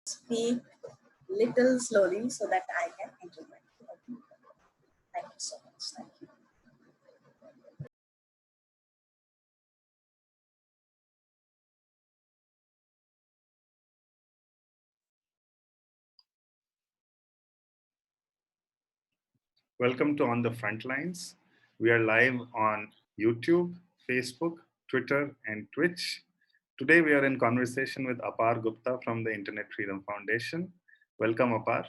speak little slowly so that I can implement. Thank you so much. Thank you. Welcome to On the Front Lines. We are live on YouTube, Facebook, Twitter, and Twitch. Today we are in conversation with Apar Gupta from the Internet Freedom Foundation. Welcome, Apar.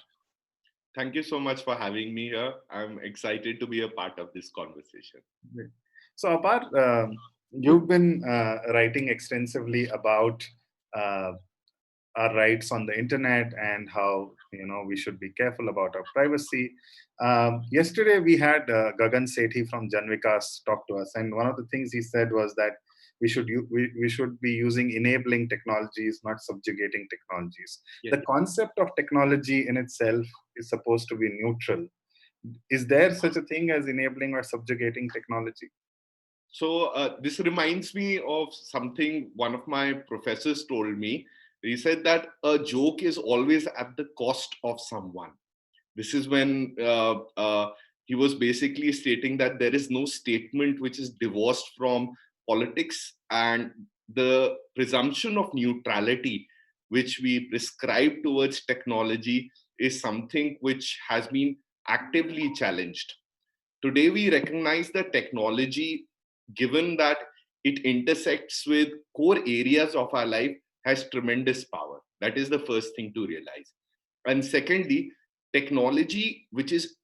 Thank you so much for having me here. I'm excited to be a part of this conversation. So, Apar, you've been writing extensively about our rights on the internet and how we should be careful about our privacy. Yesterday we had Gagan Sethi from Janvikas talk to us, and one of the things he said was that we should be using enabling technologies, not subjugating technologies. Yes. The concept of technology in itself is supposed to be neutral. Is there such a thing as enabling or subjugating technology? So this reminds me of something one of my professors told me. He said that a joke is always at the cost of someone. This is when he was basically stating that there is no statement which is divorced from politics, and the presumption of neutrality which we prescribe towards technology is something which has been actively challenged. Today, we recognize that technology, given that it intersects with core areas of our life, has tremendous power. That is the first thing to realize. And secondly, technology which is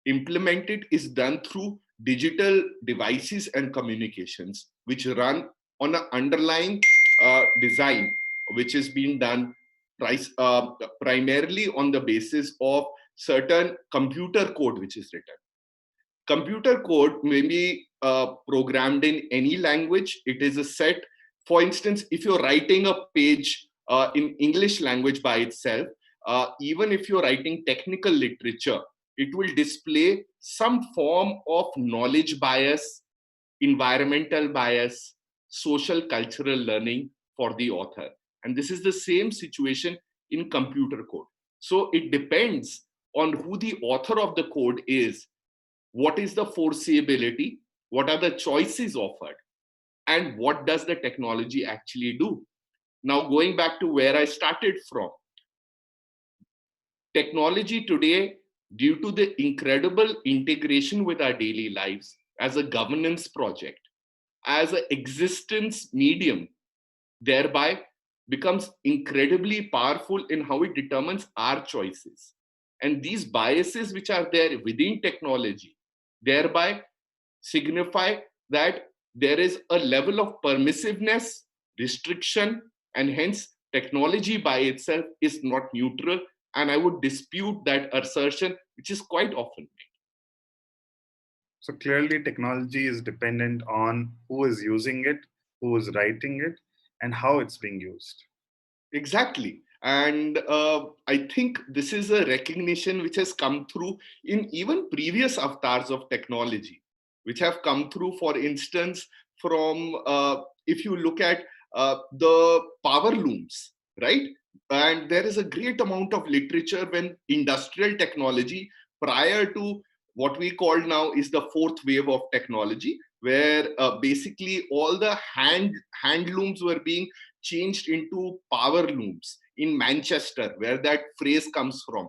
implemented is done through digital devices and communications, which run on an underlying design, which is being done primarily on the basis of certain computer code which is written. Computer code may be programmed in any language. It is a set. For instance, if you're writing a page in English language by itself, even if you're writing technical literature, it will display some form of knowledge bias, environmental bias, social cultural learning for the author. And this is the same situation in computer code. So it depends on who the author of the code is. What is the foreseeability? What are the choices offered? And what does the technology actually do? Now, going back to where I started from, technology today, due to the incredible integration with our daily lives as a governance project, as an existence medium, thereby becomes incredibly powerful in how it determines our choices. And these biases which are there within technology thereby signify that there is a level of permissiveness, restriction, and hence technology by itself is not neutral. And I would dispute that assertion, which is quite often made. So clearly technology is dependent on who is using it, who is writing it, and how it's being used. Exactly. And I think this is a recognition which has come through in even previous avatars of technology, which have come through, for instance, from if you look at the power looms, right? And there is a great amount of literature when industrial technology, prior to what we call now is the fourth wave of technology, where basically all the hand looms were being changed into power looms in Manchester, where that phrase comes from,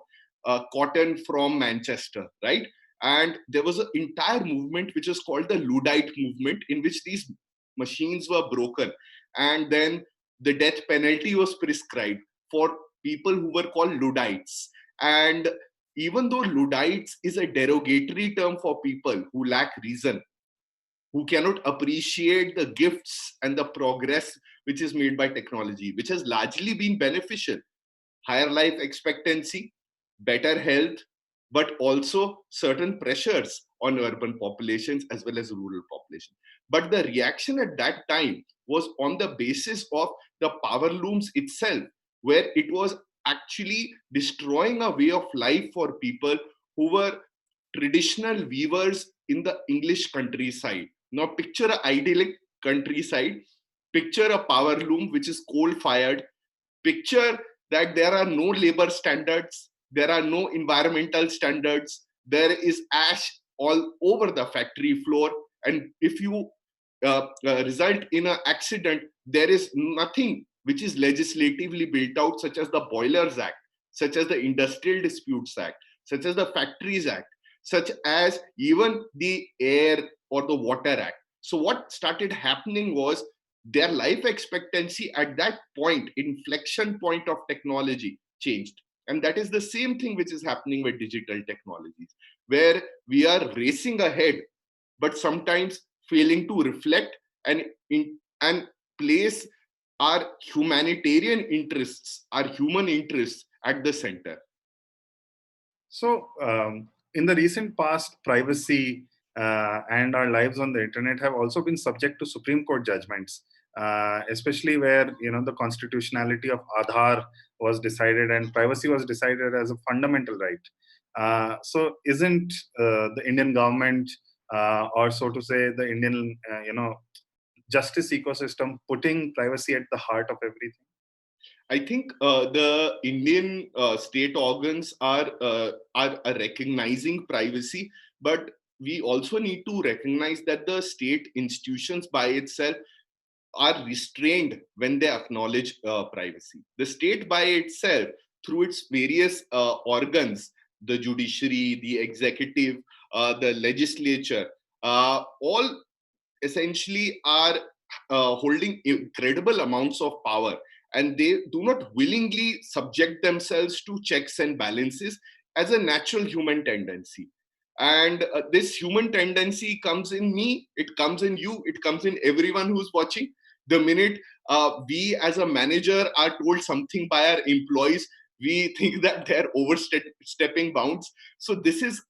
cotton from Manchester, right? And there was an entire movement which is called the Luddite movement, in which these machines were broken. And then the death penalty was prescribed for people who were called Luddites. And even though Luddites is a derogatory term for people who lack reason, who cannot appreciate the gifts and the progress which is made by technology, which has largely been beneficial. Higher life expectancy, better health, but also certain pressures on urban populations as well as rural population. But the reaction at that time was on the basis of the power looms itself, where it was actually destroying a way of life for people who were traditional weavers in the English countryside. Now picture an idyllic countryside, picture a power loom which is coal fired, picture that there are no labor standards, there are no environmental standards, there is ash all over the factory floor, and if you result in an accident, there is nothing which is legislatively built out, such as the Boilers Act, such as the Industrial Disputes Act, such as the Factories Act, such as even the Air or the Water Act. So what started happening was their life expectancy at that point, inflection point of technology, changed. And that is the same thing which is happening with digital technologies, where we are racing ahead, but sometimes failing to reflect and place our humanitarian interests, our human interests at the center. So, in the recent past, privacy and our lives on the internet have also been subject to Supreme Court judgments, especially where the constitutionality of Aadhaar was decided and privacy was decided as a fundamental right. So, isn't the Indian government, or so to say, the Indian justice ecosystem putting privacy at the heart of everything? I think the Indian state organs are recognizing privacy, but we also need to recognize that the state institutions by itself are restrained when they acknowledge privacy. The state by itself, through its various organs, the judiciary, the executive, the legislature, all essentially are holding incredible amounts of power, and they do not willingly subject themselves to checks and balances as a natural human tendency. And this human tendency comes in me, it comes in you, it comes in everyone who's watching. The minute we as a manager are told something by our employees, we think that they're overstepping bounds. So this is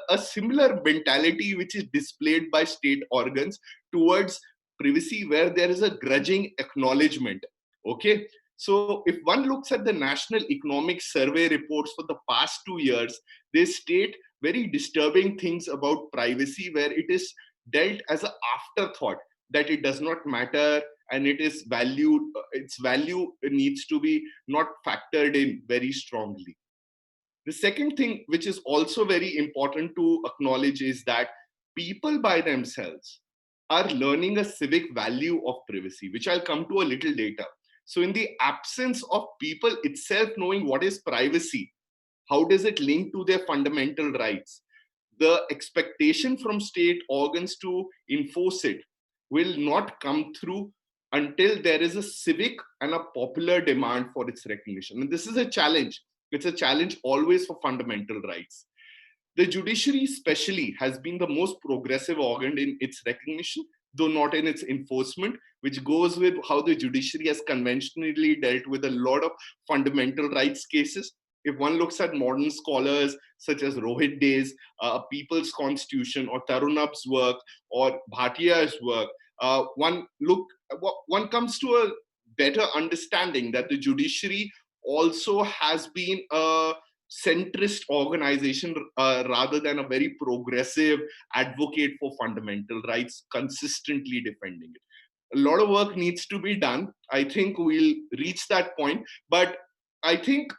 a similar mentality which is displayed by state organs towards privacy, where there is a grudging acknowledgement. Okay, so if one looks at the National Economic Survey reports for the past 2 years, they state very disturbing things about privacy, where it is dealt as an afterthought, that it does not matter and it is valued, its value needs to be not factored in very strongly. The second thing which is also very important to acknowledge is that people by themselves are learning a civic value of privacy, which I'll come to a little later. So in the absence of people itself knowing what is privacy, how does it link to their fundamental rights, the expectation from state organs to enforce it will not come through until there is a civic and a popular demand for its recognition. And this is a challenge. It's a challenge always for fundamental rights. The judiciary especially has been the most progressive organ in its recognition, though not in its enforcement, which goes with how the judiciary has conventionally dealt with a lot of fundamental rights cases. If one looks at modern scholars such as Rohit Dey's People's Constitution, or Tarunab's work, or Bhatia's work, one comes to a better understanding that the judiciary also has been a centrist organization rather than a very progressive advocate for fundamental rights, consistently defending it. A lot of work needs to be done. I think we'll reach that point, but I think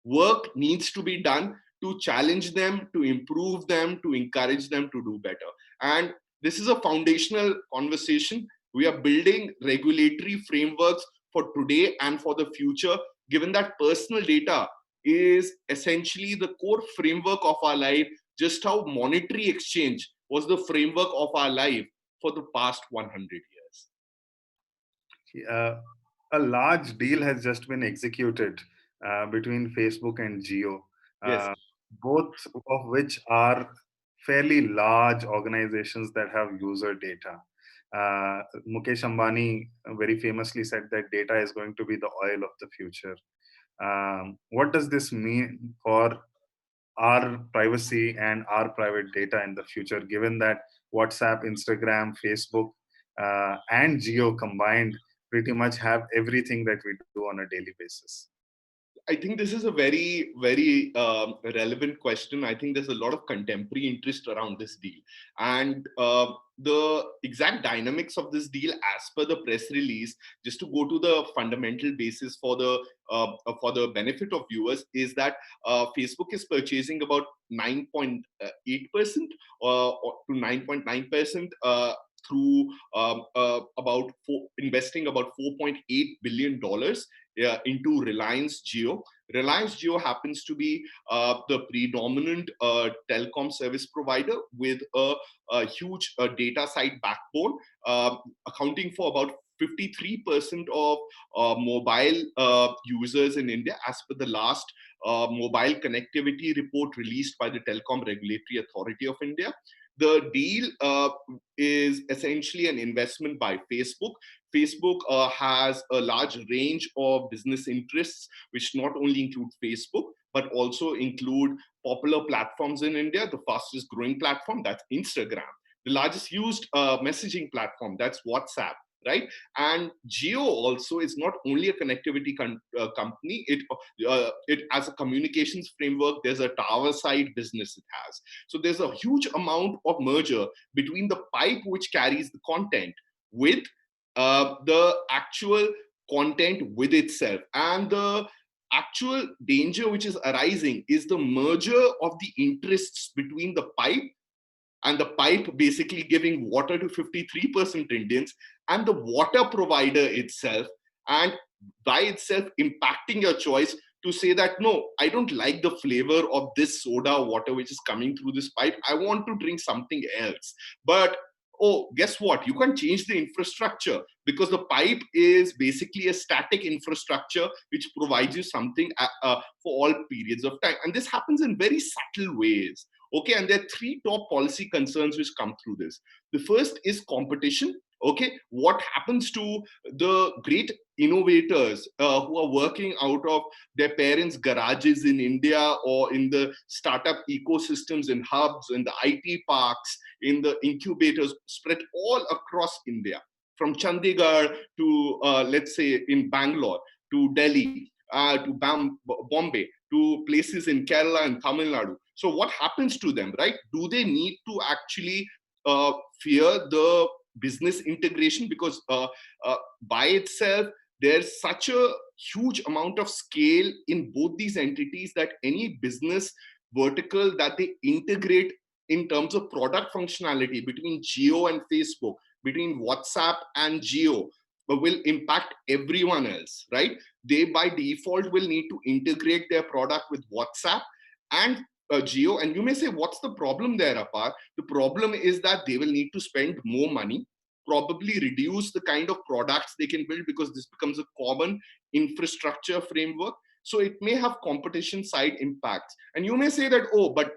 work needs to be done to challenge them, to improve them, to encourage them to do better. And this is a foundational conversation. We are building regulatory frameworks for today and for the future, given that personal data is essentially the core framework of our life, just how monetary exchange was the framework of our life for the past 100 years. A large deal has just been executed between Facebook and Jio, Yes. both of which are fairly large organizations that have user data. Mukesh Ambani very famously said that data is going to be the oil of the future. What does this mean for our privacy and our private data in the future, given that WhatsApp, Instagram, Facebook, and Jio combined pretty much have everything that we do on a daily basis? I think this is a very, very relevant question. I think there's a lot of contemporary interest around this deal. And the exact dynamics of this deal as per the press release, just to go to the fundamental basis for the benefit of viewers, is that Facebook is purchasing about 9.8% to 9.9% through investing about $4.8 billion into Reliance Jio. Reliance Jio happens to be the predominant telecom service provider with a huge data site backbone, accounting for about 53% of mobile users in India, as per the last mobile connectivity report released by the Telecom Regulatory Authority of India. The deal is essentially an investment by Facebook. Facebook has a large range of business interests, which not only include Facebook, but also include popular platforms in India. The fastest growing platform, that's Instagram. The largest used messaging platform, that's WhatsApp, right? And Jio also is not only a connectivity company. It as a communications framework, there's a tower side business it has. So there's a huge amount of merger between the pipe which carries the content with the actual content with itself. And the actual danger which is arising is the merger of the interests between the pipe, and the pipe basically giving water to 53% Indians, and the water provider itself, and by itself impacting your choice to say that, no, I don't like the flavor of this soda water which is coming through this pipe. I want to drink something else. But oh, guess what? You can't change the infrastructure, because the pipe is basically a static infrastructure which provides you something for all periods of time. And this happens in very subtle ways. Okay, and there are three top policy concerns which come through this. The first is competition. Okay, what happens to the great innovators who are working out of their parents' garages in India, or in the startup ecosystems, in hubs, in the IT parks, in the incubators spread all across India, from Chandigarh to, let's say, in Bangalore, to Delhi, to Bombay, to places in Kerala and Tamil Nadu. So what happens to them, right? Do they need to actually fear the business integration? Because by itself, there's such a huge amount of scale in both these entities that any business vertical that they integrate in terms of product functionality between Jio and Facebook, between WhatsApp and Jio, will impact everyone else, right? They by default will need to integrate their product with WhatsApp and Jio. And you may say, what's the problem there, Apar? The problem is that they will need to spend more money, probably reduce the kind of products they can build, because this becomes a common infrastructure framework. So it may have competition side impacts. And you may say that, oh, but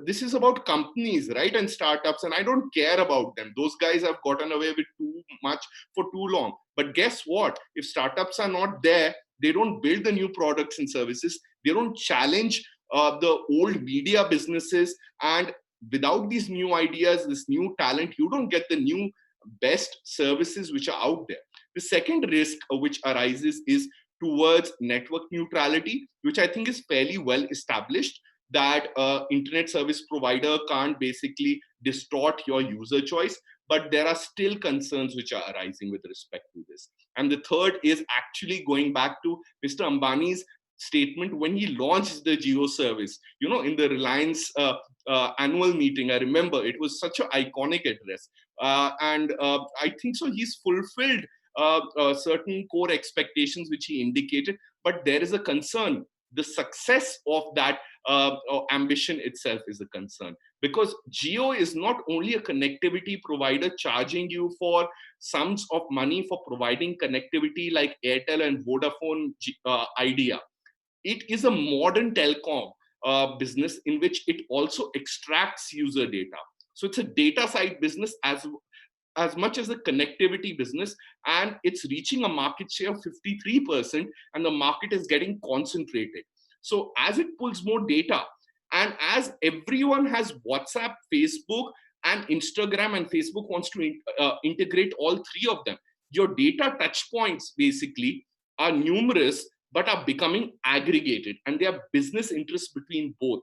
this is about companies, right? And startups, and I don't care about them. Those guys have gotten away with too much for too long. But guess what? If startups are not there, they don't build the new products and services. They don't challenge the old media businesses. And without these new ideas, this new talent, you don't get the new best services which are out there. The second risk which arises is towards network neutrality, which I think is fairly well established, that internet service provider can't basically distort your user choice. But there are still concerns which are arising with respect to this. And the third is actually going back to Mr. Ambani's statement when he launched the Jio service, in the Reliance annual meeting. I remember it was such an iconic address. And I think so he's fulfilled certain core expectations which he indicated, but there is a concern. The success of that ambition itself is a concern, because Jio is not only a connectivity provider charging you for sums of money for providing connectivity like Airtel and Vodafone Idea. It is a modern telecom business in which it also extracts user data. So it's a data side business as much as a connectivity business, and it's reaching a market share of 53%, and the market is getting concentrated. So as it pulls more data, and as everyone has WhatsApp, Facebook, and Instagram, and Facebook wants to integrate all three of them, your data touch points basically are numerous, but are becoming aggregated, and there are business interests between both.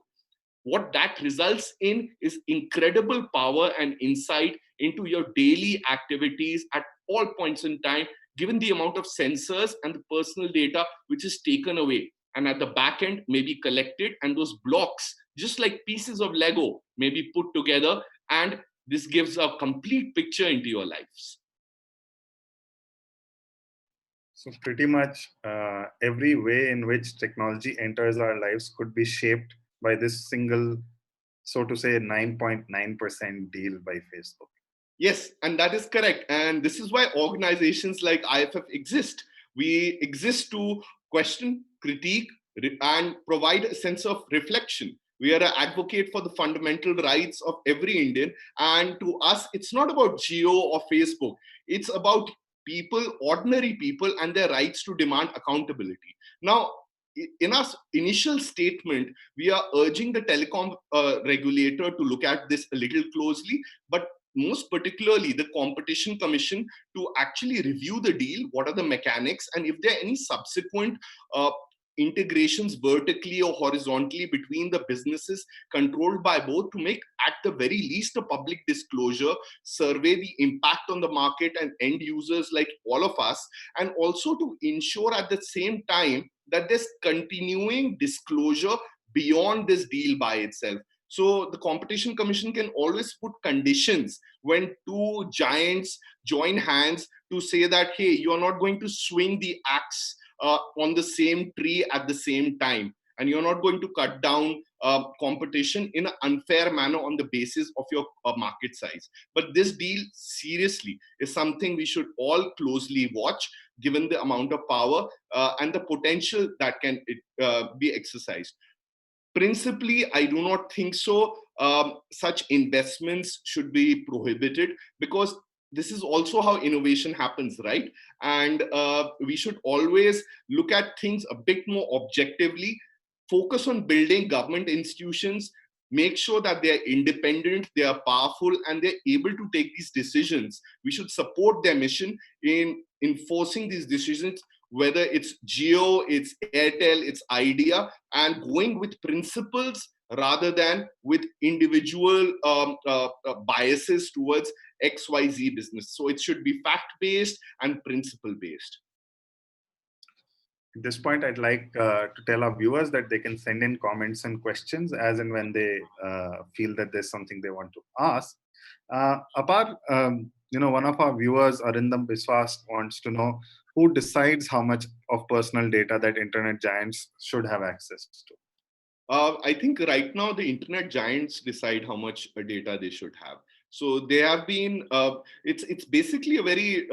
What that results in is incredible power and insight into your daily activities at all points in time, given the amount of sensors and the personal data which is taken away. And at the back end may be collected, and those blocks, just like pieces of Lego, may be put together, and this gives a complete picture into your lives. So pretty much every way in which technology enters our lives could be shaped by this single, so to say, 9.9% deal by Facebook. Yes, and that is correct. And this is why organizations like IFF exist. We exist to question, critique, and provide a sense of reflection. We are an advocate for the fundamental rights of every Indian. And to us, it's not about Geo or Facebook. It's about people, ordinary people, and their rights to demand accountability. Now, in our initial statement, we are urging the telecom regulator to look at this a little closely, but most particularly the Competition Commission to actually review the deal, what are the mechanics, and if there are any subsequent integrations vertically or horizontally between the businesses controlled by both, to make at the very least a public disclosure, survey the impact on the market and end users like all of us, and also to ensure at the same time that there's continuing disclosure beyond this deal by itself. So the Competition Commission can always put conditions when two giants join hands to say that, hey, you're not going to swing the axe on the same tree at the same time, and you're not going to cut down competition in an unfair manner on the basis of your market size. But this deal, seriously, is something we should all closely watch, given the amount of power and the potential that can be exercised. Principally, I do not think so. Such investments should be prohibited, because this is also how innovation happens, right? And we should always look at things a bit more objectively, focus on building government institutions, make sure that they are independent, they are powerful, and they're able to take these decisions. We should support their mission in enforcing these decisions, whether it's Geo, it's Airtel, it's Idea, and going with principles rather than with individual biases towards XYZ business. So it should be fact-based and principle-based. At this point, I'd like to tell our viewers that they can send in comments and questions as and when they feel that there's something they want to ask. Apart, one of our viewers, Arindam Biswas, wants to know who decides how much of personal data that internet giants should have access to. I think right now the internet giants decide how much data they should have. So they have been, it's basically a very,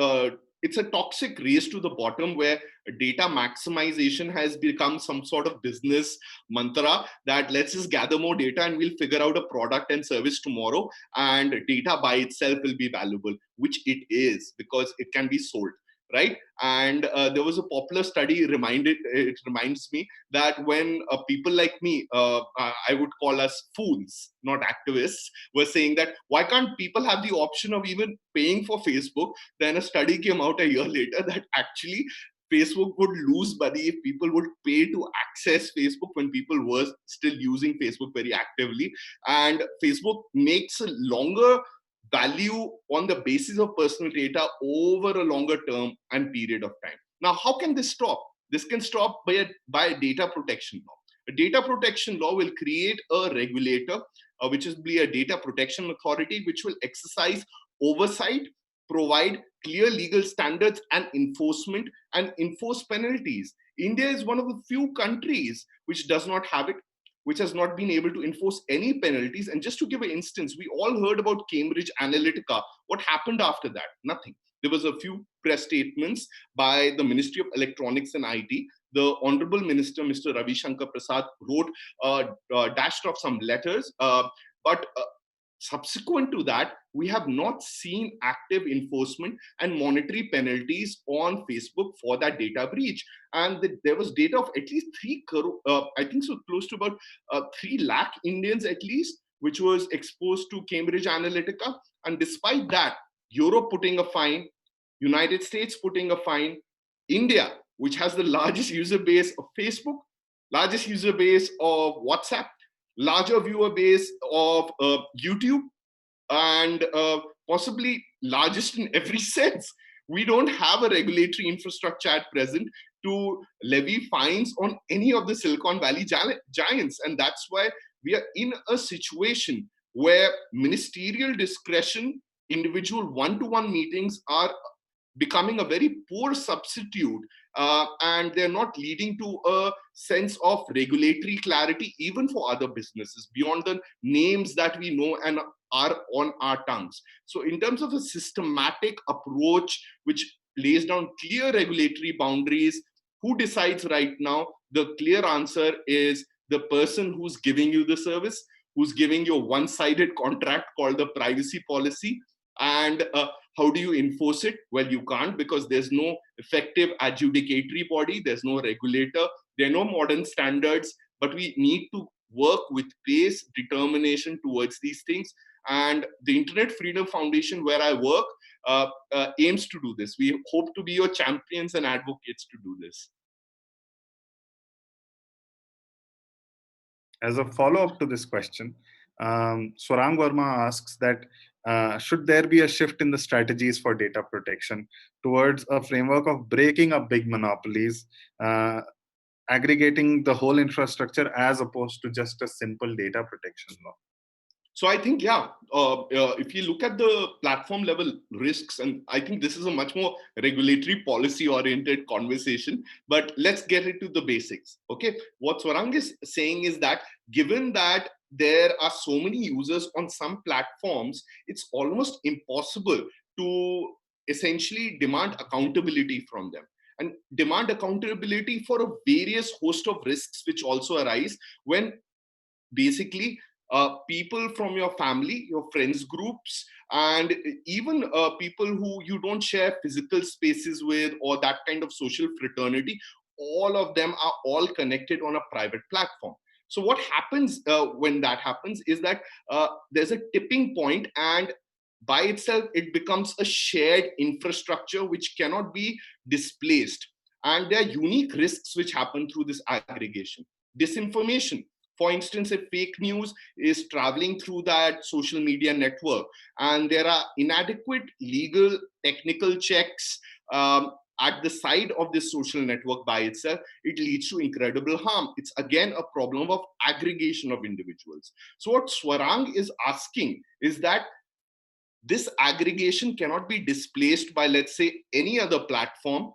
it's a toxic race to the bottom, where data maximization has become some sort of business mantra that let's just gather more data and we'll figure out a product and service tomorrow, and data by itself will be valuable, which it is, because it can be sold. Right. And there was a popular study, it reminds me that when people like me, I would call us fools, not activists, were saying that why can't people have the option of even paying for Facebook? Then a study came out a year later that actually Facebook would lose money if people would pay to access Facebook when people were still using Facebook very actively. And Facebook makes a longer value on the basis of personal data over a longer term and period of time. Now, how can this stop? This can stop by a data protection law. A data protection law will create a regulator, which is a data protection authority, which will exercise oversight, provide clear legal standards and enforcement, and enforce penalties. India is one of the few countries which does not have it, which has not been able to enforce any penalties. And just to give an instance, we all heard about Cambridge Analytica. What happened after that? Nothing. There was a few press statements by the Ministry of Electronics and IT. The Honorable Minister, Mr. Ravi Shankar Prasad, wrote, dashed off some letters, but subsequent to that, we have not seen active enforcement and monetary penalties on Facebook for that data breach. And there was data of at least 3 crore, I think so, close to about 3 lakh Indians at least, which was exposed to Cambridge Analytica. And despite that, Europe putting a fine, United States putting a fine, India, which has the largest user base of Facebook, largest user base of WhatsApp, larger viewer base of YouTube, and possibly largest in every sense. We don't have a regulatory infrastructure at present to levy fines on any of the Silicon Valley giants. And that's why we are in a situation where ministerial discretion, individual one-to-one meetings are becoming a very poor substitute, and they're not leading to a sense of regulatory clarity even for other businesses beyond the names that we know and are on our tongues. So in terms of a systematic approach which lays down clear regulatory boundaries, who decides right now? The clear answer is the person who's giving you the service, who's giving you a one-sided contract called the privacy policy. And how do you enforce it? Well, you can't, because there's no effective adjudicatory body, there's no regulator, there are no modern standards, but we need to work with pace, determination towards these things. And the Internet Freedom Foundation, where I work, aims to do this. We hope to be your champions and advocates to do this. As a follow-up to this question, Swarang Verma asks that should there be a shift in the strategies for data protection towards a framework of breaking up big monopolies, aggregating the whole infrastructure as opposed to just a simple data protection law? So I think, if you look at the platform level risks, and I think this is a much more regulatory policy oriented conversation, but let's get into the basics. Okay, what Swarang is saying is that given that there are so many users on some platforms, it's almost impossible to essentially demand accountability from them, and demand accountability for a various host of risks which also arise when basically people from your family, your friends groups, and even people who you don't share physical spaces with or that kind of social fraternity, all of them are all connected on a private platform. So what happens when that happens is that there's a tipping point, and by itself it becomes a shared infrastructure which cannot be displaced. And there are unique risks which happen through this aggregation. Disinformation. For instance, if fake news is traveling through that social media network and there are inadequate legal technical checks at the side of this social network by itself, it leads to incredible harm. It's again a problem of aggregation of individuals. So what Swarang is asking is that this aggregation cannot be displaced by, let's say, any other platform,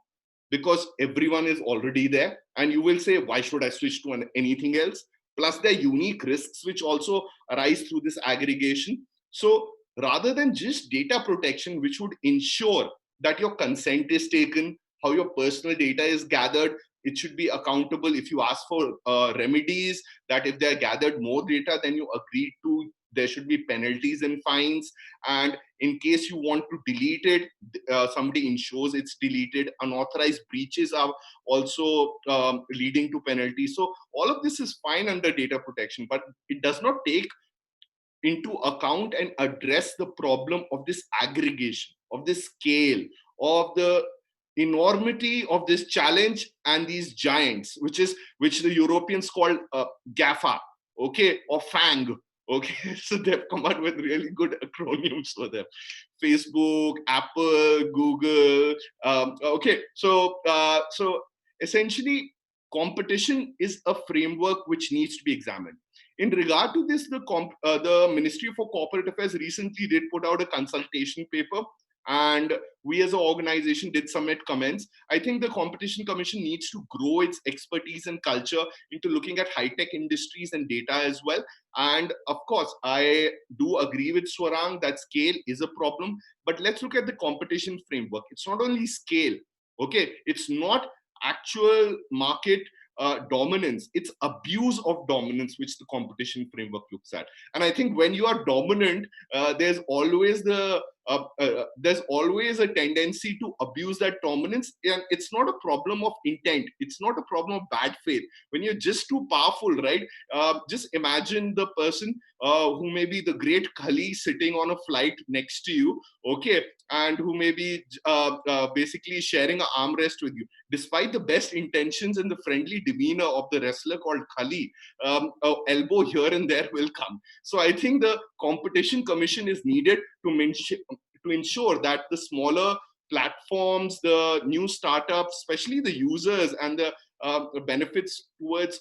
because everyone is already there. And you will say, why should I switch to anything else? Plus, there are unique risks which also arise through this aggregation. So rather than just data protection, which would ensure that your consent is taken, how your personal data is gathered, it should be accountable. If you ask for remedies, that if they're gathered more data than you agreed to, there should be penalties and fines. And in case you want to delete it, somebody ensures it's deleted. Unauthorized breaches are also leading to penalties. So all of this is fine under data protection, but it does not take into account and address the problem of this aggregation, of this scale, of the enormity of this challenge and these giants, which the Europeans call GAFA, okay, or FANG. Okay, so they've come out with really good acronyms for them. Facebook, Apple, Google. Okay, so essentially, competition is a framework which needs to be examined. In regard to this, the Ministry for Corporate Affairs recently did put out a consultation paper, and we as an organization did submit comments. I think the Competition Commission needs to grow its expertise and culture into looking at high-tech industries and data as well. And of course, I do agree with Swarang that scale is a problem, but let's look at the competition framework. It's not only scale, okay? It's not actual market dominance, it's abuse of dominance, which the competition framework looks at. And I think when you are dominant, there's always a tendency to abuse that dominance. And it's not a problem of intent, it's not a problem of bad faith. When you're just too powerful, right? Just imagine the person who may be the great Kali sitting on a flight next to you, okay, and who may be basically sharing an armrest with you. Despite the best intentions and the friendly demeanor of the wrestler called Kali, elbow here and there will come. So I think the Competition Commission is needed to to ensure that the smaller platforms, the new startups, especially the users and the benefits towards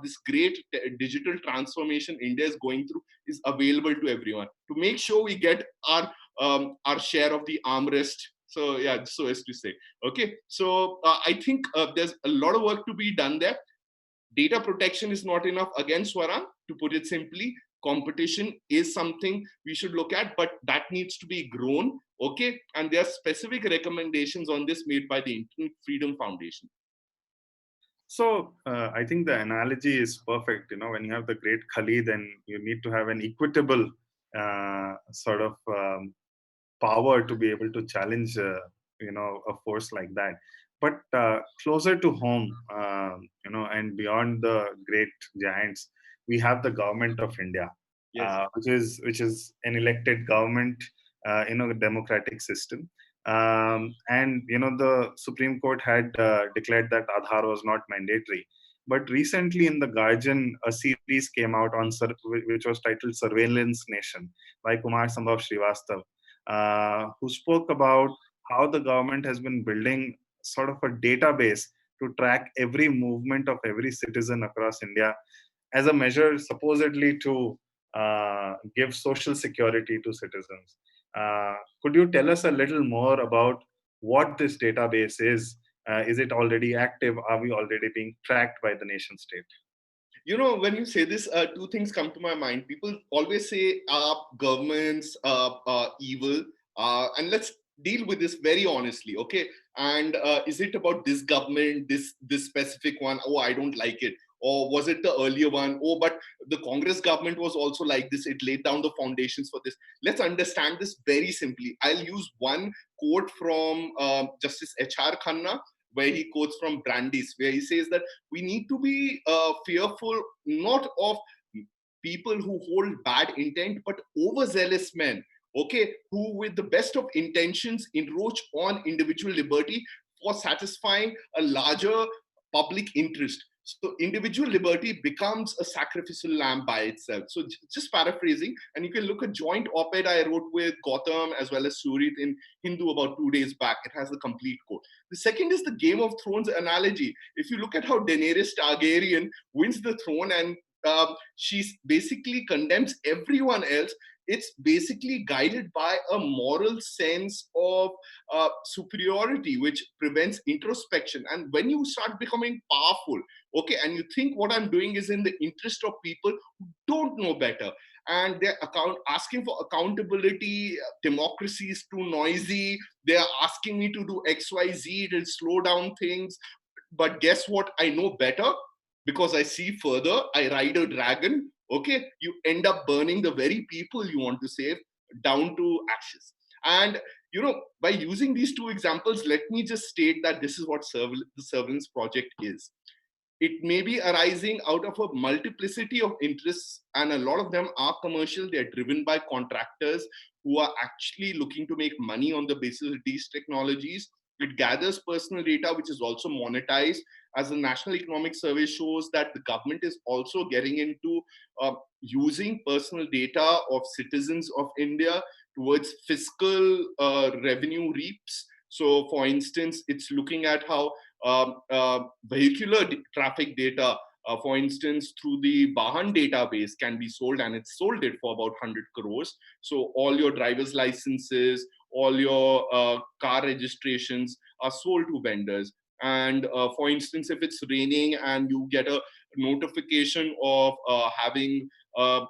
this great digital transformation India is going through is available to everyone, to make sure we get our share of the armrest. So yeah, so as to say. Okay, so I think there's a lot of work to be done there. Data protection is not enough. Again, Swaran, to put it simply, competition is something we should look at, but that needs to be grown. Okay, and there are specific recommendations on this made by the Internet Freedom Foundation. So I think the analogy is perfect. When you have the great Khali, then you need to have an equitable sort of power to be able to challenge, a force like that. But closer to home, and beyond the great giants, we have the government of India, Yes. which is an elected government in a democratic system. And the Supreme Court had declared that Aadhaar was not mandatory. But recently, in the Guardian, a series came out which was titled "Surveillance Nation" by Kumar Sambhav Srivastav, who spoke about how the government has been building sort of a database to track every movement of every citizen across India as a measure supposedly to give social security to citizens. Could you tell us a little more about what this database is? Is it already active? Are we already being tracked by the nation state? When you say this, two things come to my mind. People always say governments evil, and let's deal with this very honestly, okay? And is it about this government, this specific one? Oh, I don't like it. Or was it the earlier one? Oh, but the Congress government was also like this. It laid down the foundations for this. Let's understand this very simply. I'll use one quote from Justice H.R. Khanna, where he quotes from Brandeis, where he says that we need to be fearful not of people who hold bad intent, but overzealous men, okay, who with the best of intentions encroach on individual liberty for satisfying a larger public interest. So individual liberty becomes a sacrificial lamb by itself. So just paraphrasing, and you can look at joint op-ed I wrote with Gautam as well as Surit in Hindu about 2 days back. It has the complete quote. The second is the Game of Thrones analogy. If you look at how Daenerys Targaryen wins the throne and she basically condemns everyone else, it's basically guided by a moral sense of superiority, which prevents introspection. And when you start becoming powerful, okay, and you think what I'm doing is in the interest of people who don't know better, and they're asking for accountability, democracy is too noisy, they're asking me to do XYZ, it'll slow down things. But guess what? I know better because I see further. I ride a dragon. Okay, you end up burning the very people you want to save down to ashes. And by using these two examples, let me just state that this is what the surveillance project is. It may be arising out of a multiplicity of interests, and a lot of them are commercial. They're driven by contractors who are actually looking to make money on the basis of these technologies. It gathers personal data, which is also monetized. As the National Economic Survey shows, that the government is also getting into using personal data of citizens of India towards fiscal revenue reaps. So, for instance, it's looking at how vehicular traffic data, for instance, through the Vahan database can be sold, and it's sold it for about 100 crores. So all your driver's licenses, all your car registrations are sold to vendors. And for instance, if it's raining and you get a notification of having a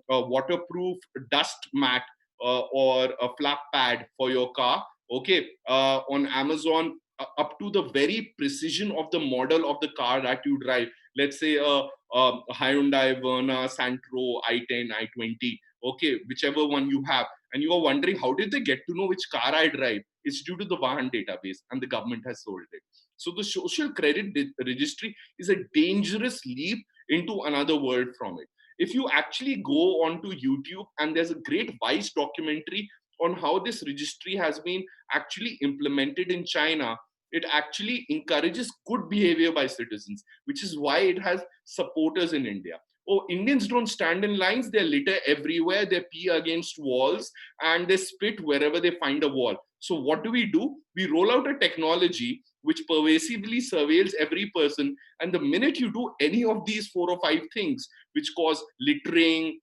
waterproof dust mat or a flap pad for your car, okay, on Amazon, up to the very precision of the model of the car that you drive. Let's say a Hyundai Verna, Santro, i10, i20, okay, whichever one you have. And you are wondering, how did they get to know which car I drive? It's due to the Vahan database, and the government has sold it. So the social credit registry is a dangerous leap into another world from it. If you actually go onto YouTube, and there's a great Vice documentary on how this registry has been actually implemented in China, it actually encourages good behavior by citizens, which is why it has supporters in India. oh, Indians don't stand in lines, they litter everywhere, they pee against walls, and they spit wherever they find a wall. So what do? We roll out a technology which pervasively surveils every person, and the minute you do any of these 4 or 5 things which cause littering,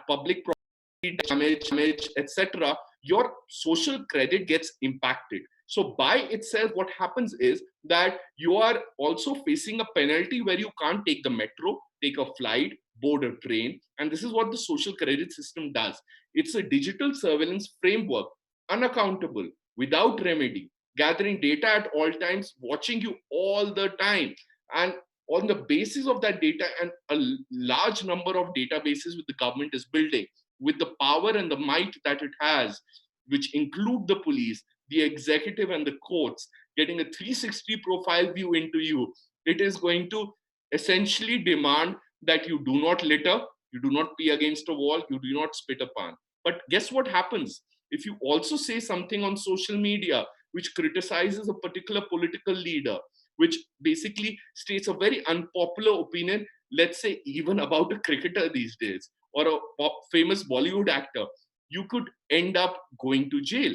public property damage, etc., your social credit gets impacted. So by itself, what happens is that you are also facing a penalty where you can't take the metro, take a flight, board a train. And this is what the social credit system does. It's a digital surveillance framework, unaccountable, without remedy, gathering data at all times, watching you all the time. And on the basis of that data, and a large number of databases which the government is building, with the power and the might that it has, which include the police, the executive, and the courts, getting a 360 profile view into you, it is going to essentially demand that you do not litter, you do not pee against a wall, you do not spit upon. But guess what happens? If you also say something on social media which criticizes a particular political leader, which basically states a very unpopular opinion, let's say even about a cricketer these days, or a famous Bollywood actor, you could end up going to jail.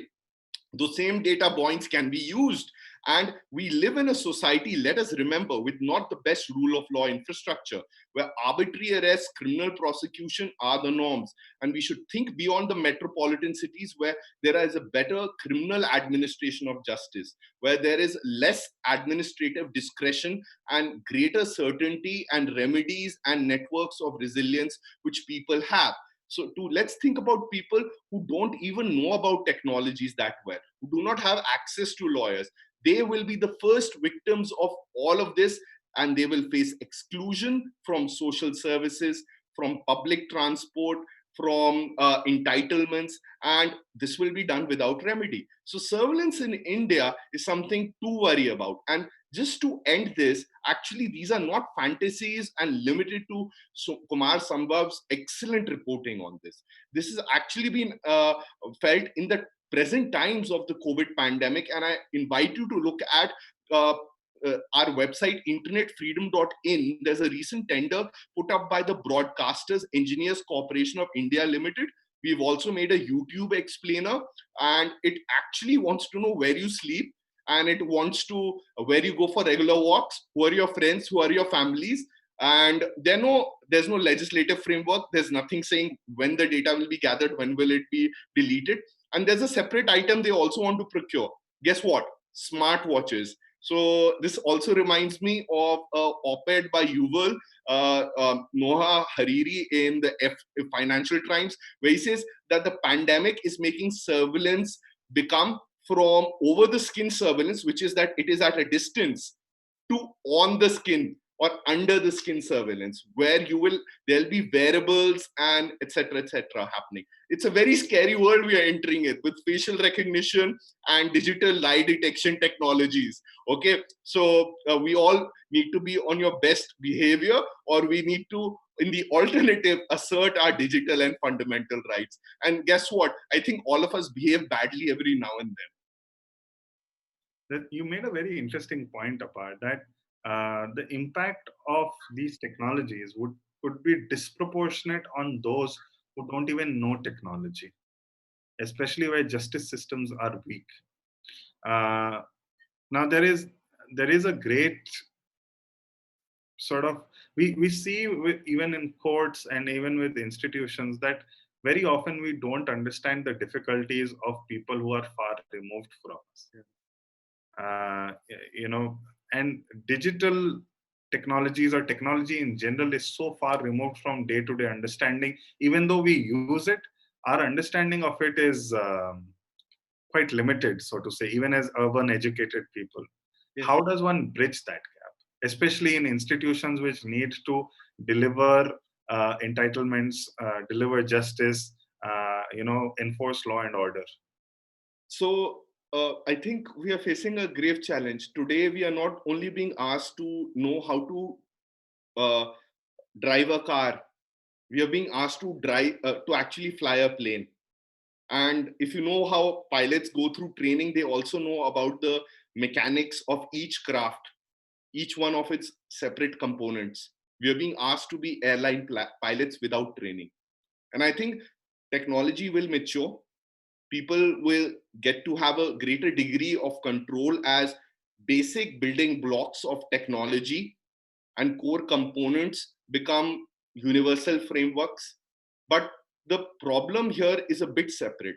Those same data points can be used. And we live in a society, let us remember, with not the best rule of law infrastructure, where arbitrary arrest, criminal prosecution are the norms. And we should think beyond the metropolitan cities where there is a better criminal administration of justice, where there is less administrative discretion and greater certainty and remedies and networks of resilience which people have. So let's think about people who don't even know about technologies that well, who do not have access to lawyers. They will be the first victims of all of this, and they will face exclusion from social services, from public transport, from entitlements, and this will be done without remedy. So surveillance in India is something to worry about. And just to end this, actually, these are not fantasies and limited to Kumar Sambhav's excellent reporting on this. This has actually been felt in the present times of the COVID pandemic. And I invite you to look at our website, internetfreedom.in. There's a recent tender put up by the Broadcasters Engineers Corporation of India Limited. We've also made a YouTube explainer, and it actually wants to know where you sleep, and it wants to where you go for regular walks, who are your friends, who are your families. And there's no legislative framework. There's nothing saying when the data will be gathered, when will it be deleted. And there's a separate item they also want to procure. Guess what? Smartwatches. So this also reminds me of an op-ed by Yuval Noah Hariri in the Financial Times, where he says that the pandemic is making surveillance become from over the skin surveillance, which is that it is at a distance, to on the skin or under the skin surveillance, where there'll be wearables and etc happening. It's a very scary world we are entering it, with facial recognition and digital lie detection technologies. Okay, so we all need to be on your best behavior, or we need to, in the alternative, assert our digital and fundamental rights. And guess what? I think all of us behave badly every now and then. That you made a very interesting point about that the impact of these technologies would be disproportionate on those who don't even know technology, especially where justice systems are weak. Now there is a great sort of we see even in courts and even with institutions that very often we don't understand the difficulties of people who are far removed from us. And digital technologies or technology in general is so far removed from day-to-day understanding. Even though we use it, our understanding of it is quite limited, so to say, even as urban educated people. Yes. How does one bridge that gap, especially in institutions which need to deliver entitlements, deliver justice, enforce law and order? So I think we are facing a grave challenge. Today, we are not only being asked to know how to drive a car, we are being asked to actually fly a plane. And if you know how pilots go through training, they also know about the mechanics of each craft, each one of its separate components. We are being asked to be airline pilots without training. And I think technology will mature. People will get to have a greater degree of control as basic building blocks of technology and core components become universal frameworks. But the problem here is a bit separate.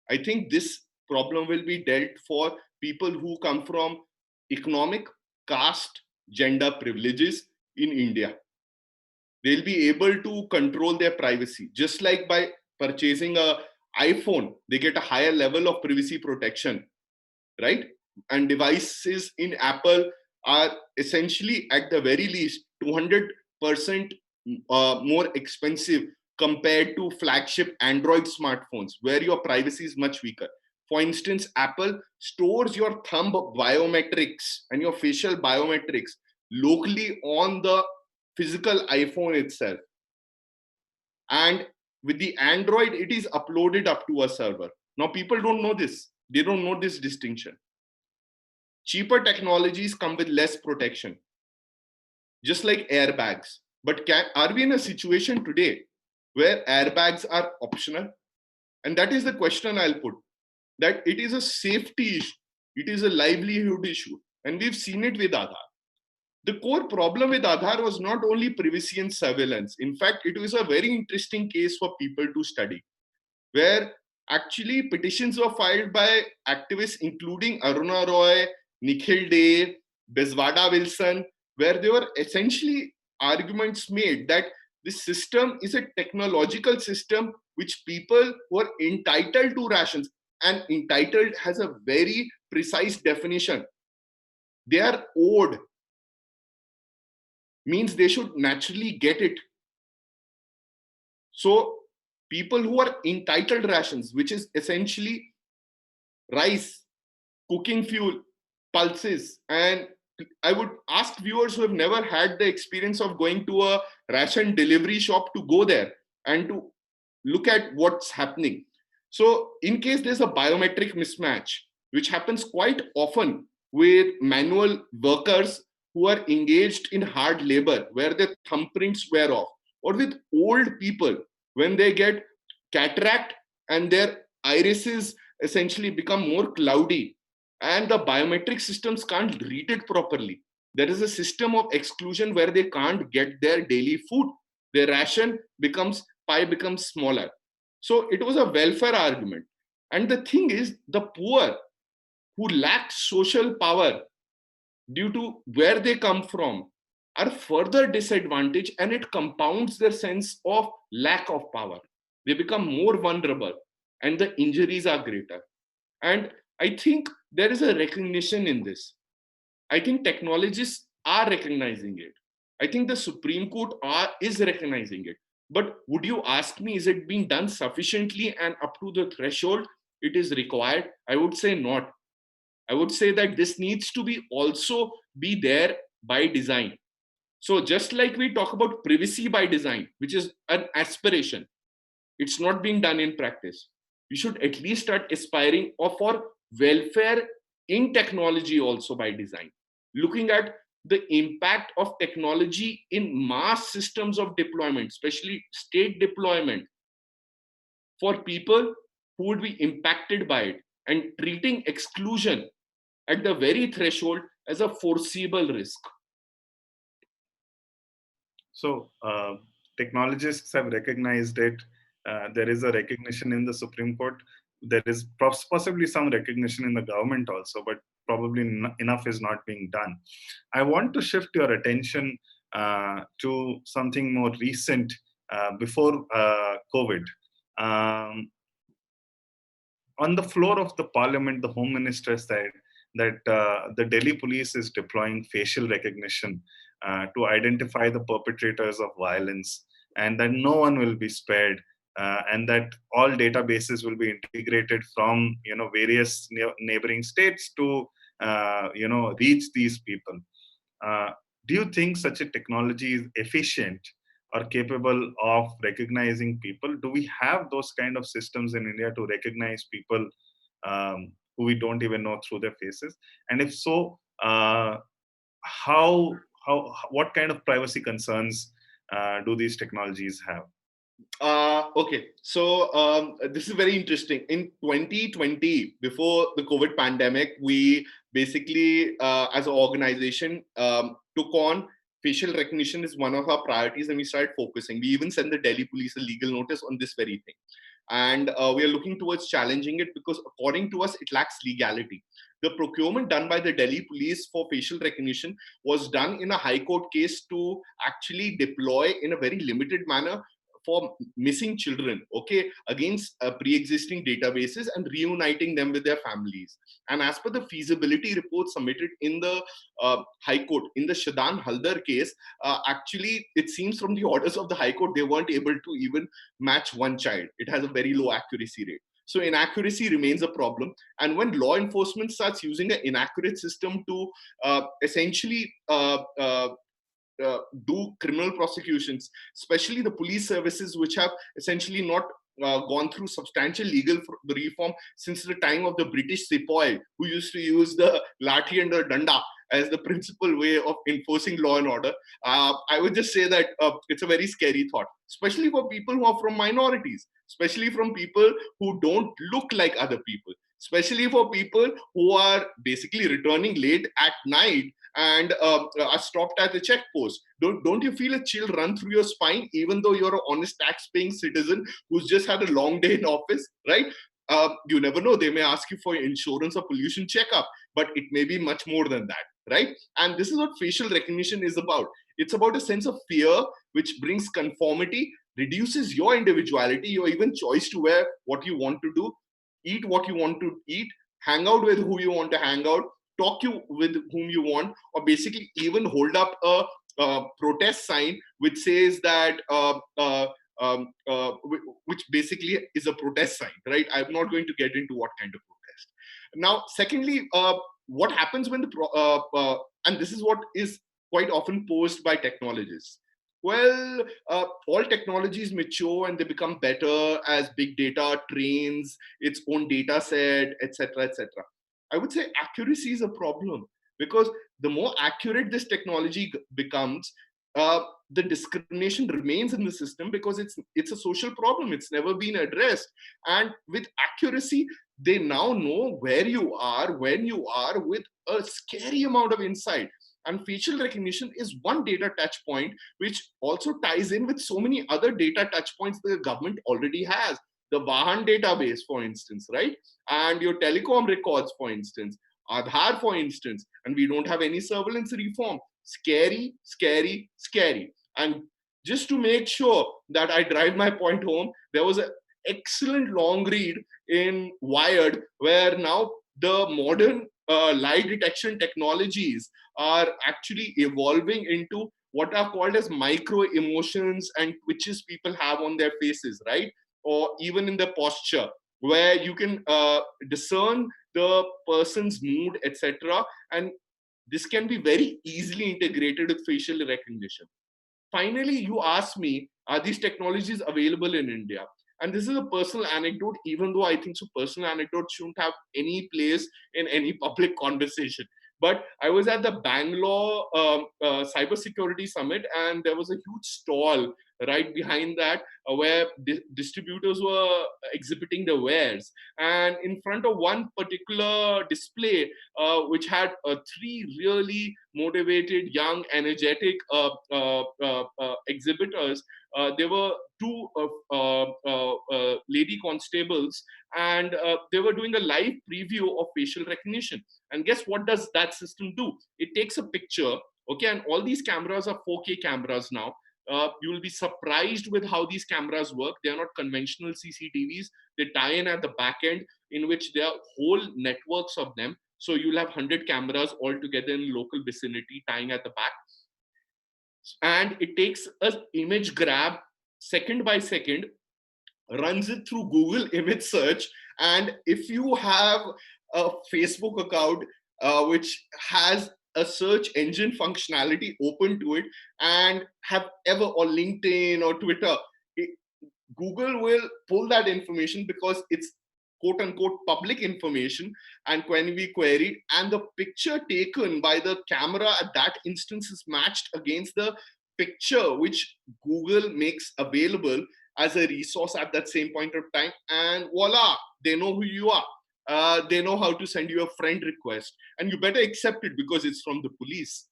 I think this problem will be dealt for people who come from economic, caste, gender privileges in India. They'll be able to control their privacy. Just like by purchasing a iPhone, they get a higher level of privacy protection, right? And devices in Apple are essentially, at the very least, 200% more expensive compared to flagship Android smartphones, where your privacy is much weaker. For instance, Apple stores your thumb biometrics and your facial biometrics locally on the physical iPhone itself. And with the Android, it is uploaded up to a server. Now, people don't know this. They don't know this distinction. Cheaper technologies come with less protection, just like airbags. But are we in a situation today where airbags are optional? And that is the question I'll put, that it is a safety issue. It is a livelihood issue. And we've seen it with Aadhaar. The core problem with Aadhaar was not only privacy and surveillance. In fact, it was a very interesting case for people to study, where actually petitions were filed by activists including Aruna Roy, Nikhil Dev, Bezwada Wilson, where there were essentially arguments made that this system is a technological system which people who are entitled to rations, and entitled has a very precise definition. They are owed, means they should naturally get it. So people who are entitled rations, which is essentially rice, cooking fuel, pulses, and I would ask viewers who have never had the experience of going to a ration delivery shop to go there and to look at what's happening. So in case there's a biometric mismatch, which happens quite often with manual workers who are engaged in hard labor, where their thumbprints wear off, or with old people when they get cataract and their irises essentially become more cloudy, and the biometric systems can't read it properly. There is a system of exclusion where they can't get their daily food. Their ration pie becomes smaller. So it was a welfare argument. And the thing is, the poor who lack social power due to where they come from are further disadvantaged, and it compounds their sense of lack of power. They become more vulnerable and the injuries are greater. And I think there is a recognition in this. I think technologists are recognizing it. I think the Supreme Court is recognizing it. But would you ask me, is it being done sufficiently and up to the threshold it is required? I would say not. I would say that this needs to be also be there by design. So just like we talk about privacy by design, which is an aspiration, it's not being done in practice. You should at least start aspiring for welfare in technology also by design. Looking at the impact of technology in mass systems of deployment, especially state deployment, for people who would be impacted by it, and treating exclusion at the very threshold as a foreseeable risk. So technologists have recognized it. There is a recognition in the Supreme Court. There is possibly some recognition in the government also, but probably enough is not being done. I want to shift your attention to something more recent before COVID. On the floor of the parliament, the Home Minister said that the Delhi police is deploying facial recognition to identify the perpetrators of violence, and that no one will be spared, and that all databases will be integrated from various neighboring states to reach these people. Do you think such a technology is efficient or capable of recognizing people? Do we have those kind of systems in India to recognize people who we don't even know through their faces? And if so, how what kind of privacy concerns do these technologies have? Okay, so this is very interesting. In 2020, before the COVID pandemic, we basically, as an organization, took on facial recognition is one of our priorities, and we started focusing. We even sent the Delhi police a legal notice on this very thing, and we are looking towards challenging it because, according to us, it lacks legality. The procurement done by the Delhi police for facial recognition was done in a high court case to actually deploy in a very limited manner for missing children, okay, against pre-existing databases and reuniting them with their families. And as per the feasibility report submitted in the High Court, in the Shadan Haldar case, actually, it seems from the orders of the High Court, they weren't able to even match one child. It has a very low accuracy rate. So inaccuracy remains a problem. And when law enforcement starts using an inaccurate system to essentially do criminal prosecutions, especially the police services, which have essentially not gone through substantial legal reform since the time of the British sepoy, who used to use the lathi and the danda as the principal way of enforcing law and order. I would just say that it's a very scary thought, especially for people who are from minorities, especially from people who don't look like other people, especially for people who are basically returning late at night and are stopped at the check post. Don't you feel a chill run through your spine, even though you're an honest tax-paying citizen who's just had a long day in office, right? You never know, they may ask you for insurance or pollution checkup, but it may be much more than that, right? And this is what facial recognition is about. It's about a sense of fear, which brings conformity, reduces your individuality, your even choice to wear what you want to do, eat what you want to eat, hang out with who you want to hang out, talk you with whom you want, or basically even hold up a protest sign which says that which basically is a protest sign, right? I'm not going to get into what kind of protest. Now, secondly, what happens when and this is what is quite often posed by technologists. Well, all technologies mature and they become better as big data trains its own data set, etc., etc. I would say accuracy is a problem, because the more accurate this technology becomes, the discrimination remains in the system because it's a social problem. It's never been addressed. And with accuracy, they now know where you are, when you are, with a scary amount of insight. And facial recognition is one data touch point, which also ties in with so many other data touch points the government already has. The Vahan database, for instance, right? And your telecom records, for instance, Aadhaar, for instance, and we don't have any surveillance reform. Scary, scary, scary. And just to make sure that I drive my point home, there was an excellent long read in Wired, where now the modern lie detection technologies are actually evolving into what are called as micro emotions and twitches people have on their faces, right? Or even in the posture, where you can discern the person's mood, etc. And this can be very easily integrated with facial recognition. Finally, you asked me, are these technologies available in India? And this is a personal anecdote, even though I think so personal anecdote shouldn't have any place in any public conversation. But I was at the Bangalore Cybersecurity Summit, and there was a huge stall right behind that where distributors were exhibiting their wares. And in front of one particular display, which had three really motivated, young, energetic exhibitors, there were two lady constables, and they were doing a live preview of facial recognition. And guess what does that system do? It takes a picture, okay, and all these cameras are 4K cameras now. You will be surprised with how these cameras work. They are not conventional CCTVs. They tie in at the back end, in which there are whole networks of them. So you'll have 100 cameras all together in local vicinity tying at the back. And it takes an image grab second by second, runs it through Google image search. And if you have a Facebook account which has a search engine functionality open to it, and have ever, or LinkedIn or Twitter, Google will pull that information because it's quote unquote public information, and when we queried, and the picture taken by the camera at that instance is matched against the picture which Google makes available as a resource at that same point of time, and voila, they know who you are. They know how to send you a friend request, and you better accept it because it's from the police.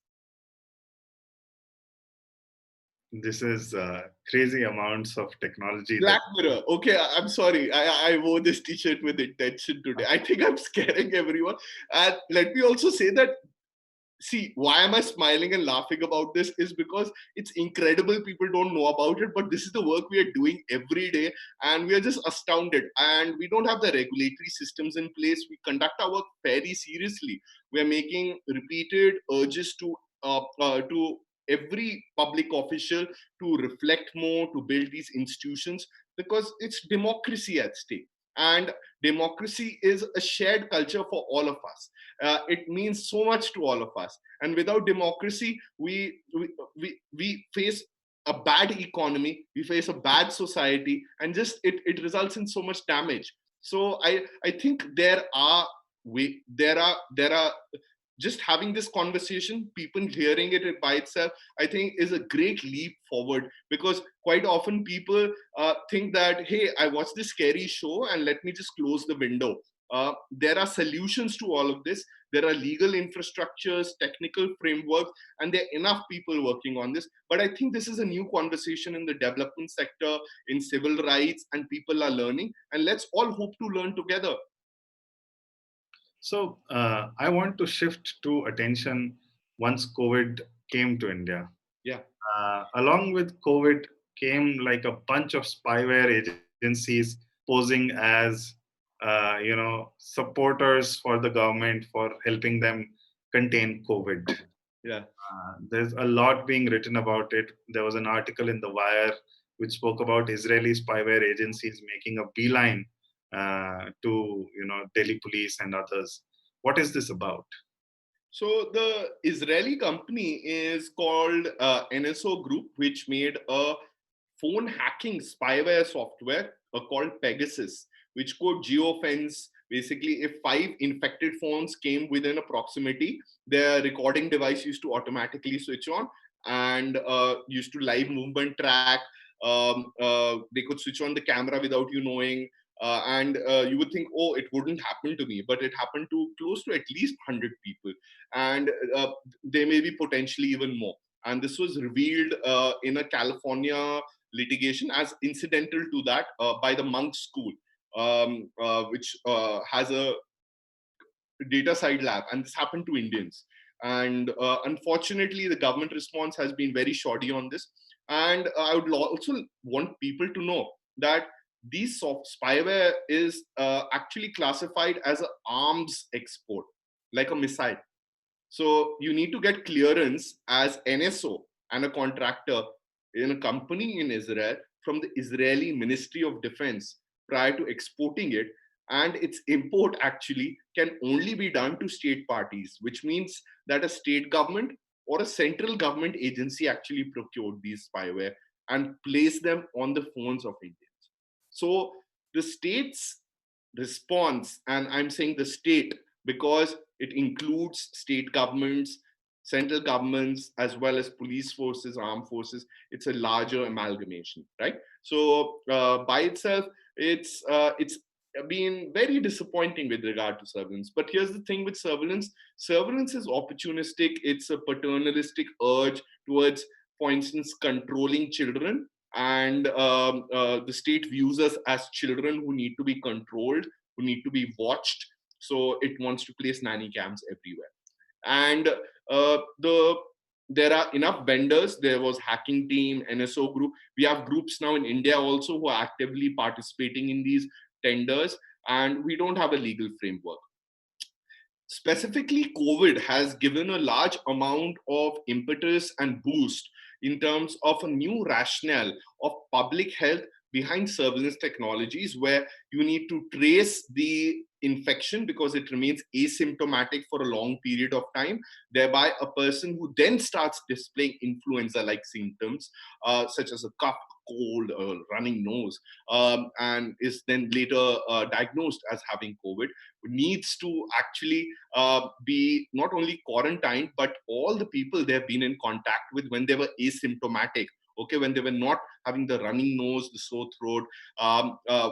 This is crazy amounts of technology. Black Mirror. Okay, I'm sorry. I wore this t-shirt with intention today. I think I'm scaring everyone. And let me also say that, see, why am I smiling and laughing about this is because it's incredible people don't know about it, but this is the work we are doing every day, and we are just astounded. And we don't have the regulatory systems in place. We conduct our work very seriously. We are making repeated urges to every public official to reflect more, to build these institutions, because it's democracy at stake. And democracy is a shared culture for all of us. It means so much to all of us. And without democracy, we face a bad economy, we face a bad society, and just it results in so much damage. So I think there are just having this conversation, people hearing it by itself, I think is a great leap forward, because quite often people think that, hey, I watched this scary show and let me just close the window. There are solutions to all of this. There are legal infrastructures, technical frameworks, and there are enough people working on this. But I think this is a new conversation in the development sector, in civil rights, and people are learning. And let's all hope to learn together. So I want to shift to attention once COVID came to India. Yeah. Along with COVID came like a bunch of spyware agencies posing as supporters for the government for helping them contain COVID. Yeah. There's a lot being written about it. There was an article in The Wire which spoke about Israeli spyware agencies making a beeline to Delhi police and others. What is this about? So the Israeli company is called NSO Group, which made a phone hacking spyware software called Pegasus, which could geofence. Basically, if 5 infected phones came within a proximity, their recording device used to automatically switch on and used to live movement track. They could switch on the camera without you knowing. And you would think, oh, it wouldn't happen to me, but it happened to close to at least 100 people. And there may be potentially even more. And this was revealed in a California litigation as incidental to that by the Munk School, which has a data side lab, and this happened to Indians. And unfortunately, the government response has been very shoddy on this. And I would also want people to know that these soft spyware is actually classified as an arms export, like a missile. So you need to get clearance as NSO and a contractor in a company in Israel from the Israeli Ministry of Defense prior to exporting it. And its import actually can only be done to state parties, which means that a state government or a central government agency actually procured these spyware and placed them on the phones of Indians. So the state's response, and I'm saying the state because it includes state governments, central governments, as well as police forces, armed forces. It's a larger amalgamation, right? So by itself, it's been very disappointing with regard to surveillance. But here's the thing with surveillance: surveillance is opportunistic. It's a paternalistic urge towards, for instance, controlling children. And the state views us as children who need to be controlled, who need to be watched. So it wants to place nanny cams everywhere. And there are enough vendors. There was Hacking Team, NSO Group. We have groups now in India also who are actively participating in these tenders, and we don't have a legal framework. Specifically, COVID has given a large amount of impetus and boost in terms of a new rationale of public health behind surveillance technologies, where you need to trace the infection because it remains asymptomatic for a long period of time. Thereby, a person who then starts displaying influenza-like symptoms, such as a cough, cold or running nose, and is then later diagnosed as having COVID, needs to actually be not only quarantined, but all the people they have been in contact with when they were asymptomatic, okay, when they were not having the running nose, the sore throat,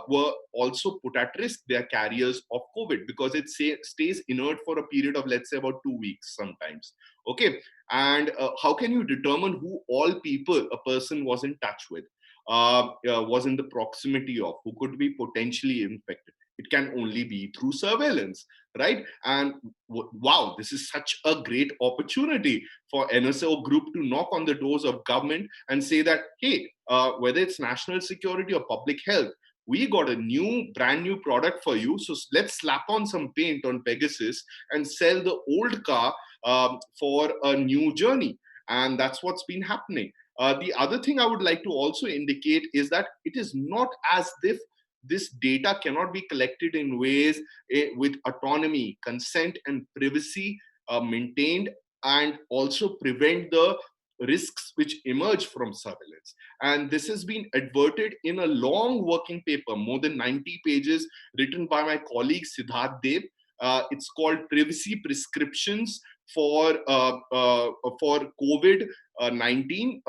were also put at risk. They are carriers of COVID because it stays inert for a period of, let's say, about 2 weeks sometimes. Okay. And how can you determine who all people a person was in touch with, was in the proximity of, who could be potentially infected? It can only be through surveillance, right? And wow, this is such a great opportunity for NSO group to knock on the doors of government and say that, hey, whether it's national security or public health, we got a brand new product for you. So let's slap on some paint on Pegasus and sell the old car for a new journey. And that's what's been happening. The other thing I would like to also indicate is that it is not as if this data cannot be collected in ways with autonomy, consent, and privacy maintained, and also prevent the risks which emerge from surveillance. And this has been adverted in a long working paper, more than 90 pages, written by my colleague Siddharth Deb. It's called Privacy Prescriptions for COVID-19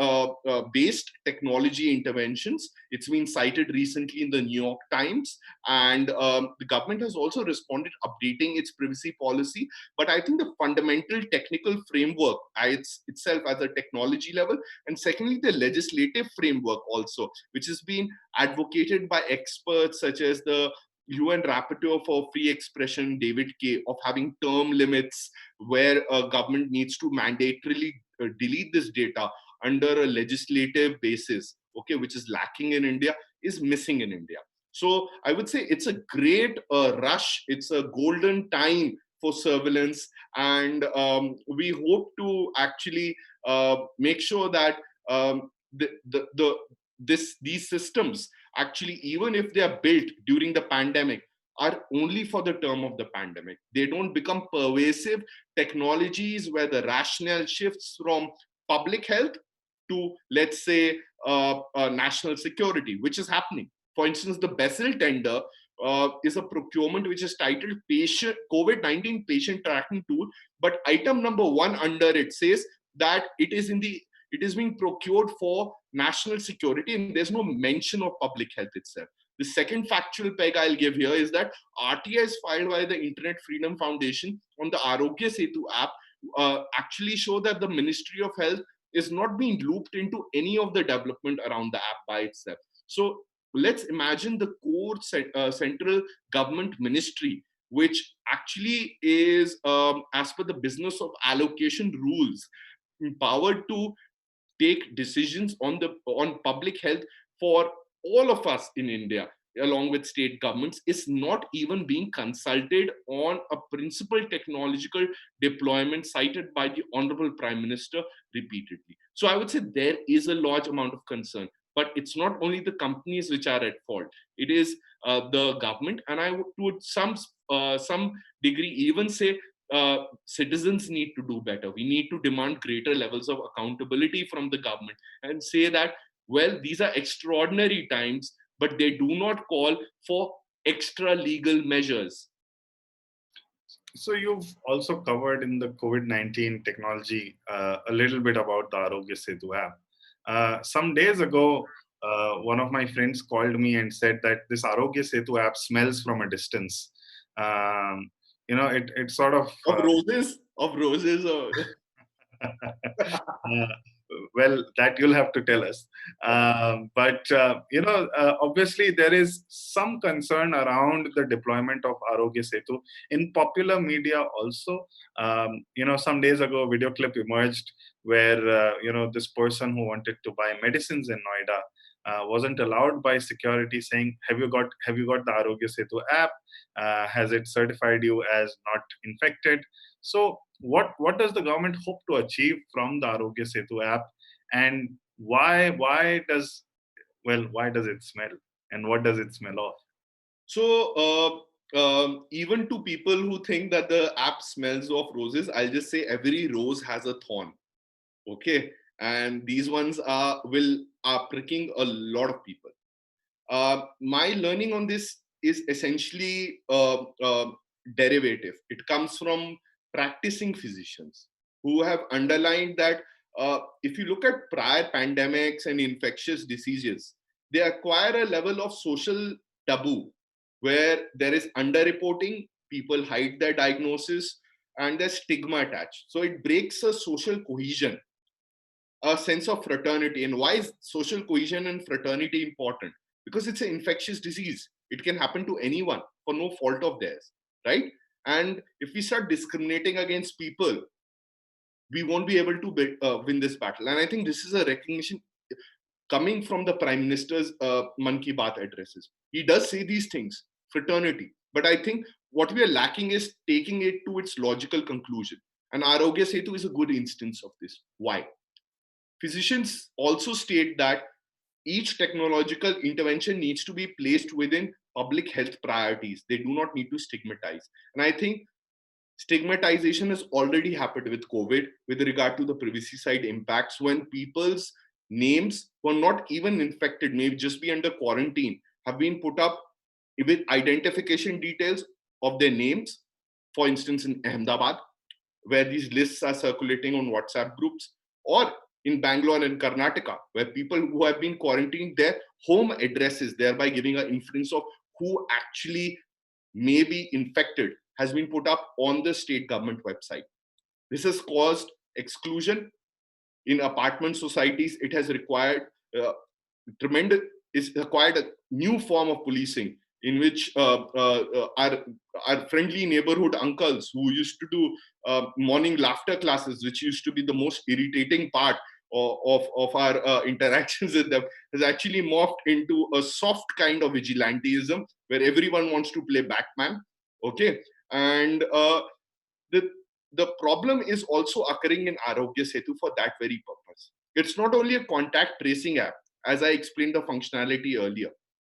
based technology interventions. It's been cited recently in the New York Times, and the government has also responded, updating its privacy policy. But I think the fundamental technical framework itself as a technology level, and secondly, the legislative framework also, which has been advocated by experts such as the UN Rapporteur for Free Expression, David Kaye, of having term limits where a government needs to mandatorily delete this data under a legislative basis, okay, which is lacking in India, is missing in India. So I would say it's a great rush. It's a golden time for surveillance, and we hope to actually make sure that these systems actually, even if they are built during the pandemic, are only for the term of the pandemic. They don't become pervasive technologies where the rationale shifts from public health to, let's say, national security, which is happening. For instance, the BESL tender is a procurement which is titled Patient COVID-19 Patient Tracking Tool, but item number 1 under it says that it is being procured for national security, and there's no mention of public health itself. The second factual peg I'll give here is that RTIs filed by the Internet Freedom Foundation on the Arogya Setu app actually show that the Ministry of Health is not being looped into any of the development around the app by itself. So let's imagine the core central government ministry, which actually is, as per the business of allocation rules, empowered to take decisions on public health for all of us in India, along with state governments, is not even being consulted on a principal technological deployment cited by the Honorable Prime Minister repeatedly. So I would say there is a large amount of concern, but it's not only the companies which are at fault. It is the government, and I would, to some degree, even say citizens need to do better. We need to demand greater levels of accountability from the government and say that, well, these are extraordinary times, but they do not call for extra legal measures. So you've also covered in the COVID-19 technology a little bit about the Arogya Setu app. Some days ago, one of my friends called me and said that this Arogya Setu app smells from a distance. It sort of roses. Well, that you'll have to tell us. But obviously there is some concern around the deployment of Arogya Setu in popular media also. Some days ago, a video clip emerged where this person who wanted to buy medicines in Noida wasn't allowed by security, saying, "Have you got the Arogya Setu app? Has it certified you as not infected?" So what does the government hope to achieve from the Arogya Setu app, and why does it smell, and what does it smell of? So even to people who think that the app smells of roses, I'll just say every rose has a thorn. Okay, and these ones are pricking a lot of people. My learning on this is essentially derivative. It comes from practicing physicians who have underlined that if you look at prior pandemics and infectious diseases, they acquire a level of social taboo where there is underreporting, people hide their diagnosis, and there's stigma attached. So it breaks a social cohesion, a sense of fraternity. And why is social cohesion and fraternity important? Because it's an infectious disease. It can happen to anyone for no fault of theirs, right? And if we start discriminating against people, we won't be able to win this battle. And I think this is a recognition coming from the Prime Minister's Man Ki Baat addresses. He does say these things, fraternity. But I think what we are lacking is taking it to its logical conclusion. And Arogya Setu is a good instance of this. Why? Physicians also state that each technological intervention needs to be placed within public health priorities. They do not need to stigmatize. And I think stigmatization has already happened with COVID with regard to the privacy side impacts, when people's names who are not even infected, maybe just be under quarantine, have been put up with identification details of their names. For instance, in Ahmedabad, where these lists are circulating on WhatsApp groups, or in Bangalore and Karnataka, where people who have been quarantined, their home addresses, thereby giving an inference of who actually may be infected, has been put up on the state government website. This has caused exclusion in apartment societies. It has required required a new form of policing, in which our friendly neighborhood uncles who used to do morning laughter classes, which used to be the most irritating part of our interactions with them, has actually morphed into a soft kind of vigilantism where everyone wants to play Batman. Okay, and the problem is also occurring in Arogya Setu for that very purpose. It's not only a contact tracing app, as I explained the functionality earlier.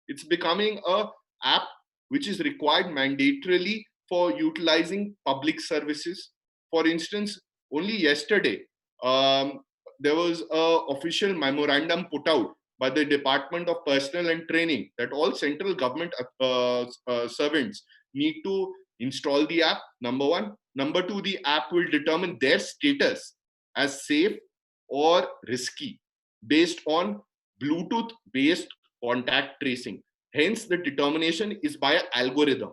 It's becoming a app which is required mandatorily for utilizing public services. For instance, only yesterday, there was an official memorandum put out by the Department of Personnel and Training that all central government servants need to install the app, number one. Number two, the app will determine their status as safe or risky based on Bluetooth-based contact tracing. Hence, the determination is by an algorithm.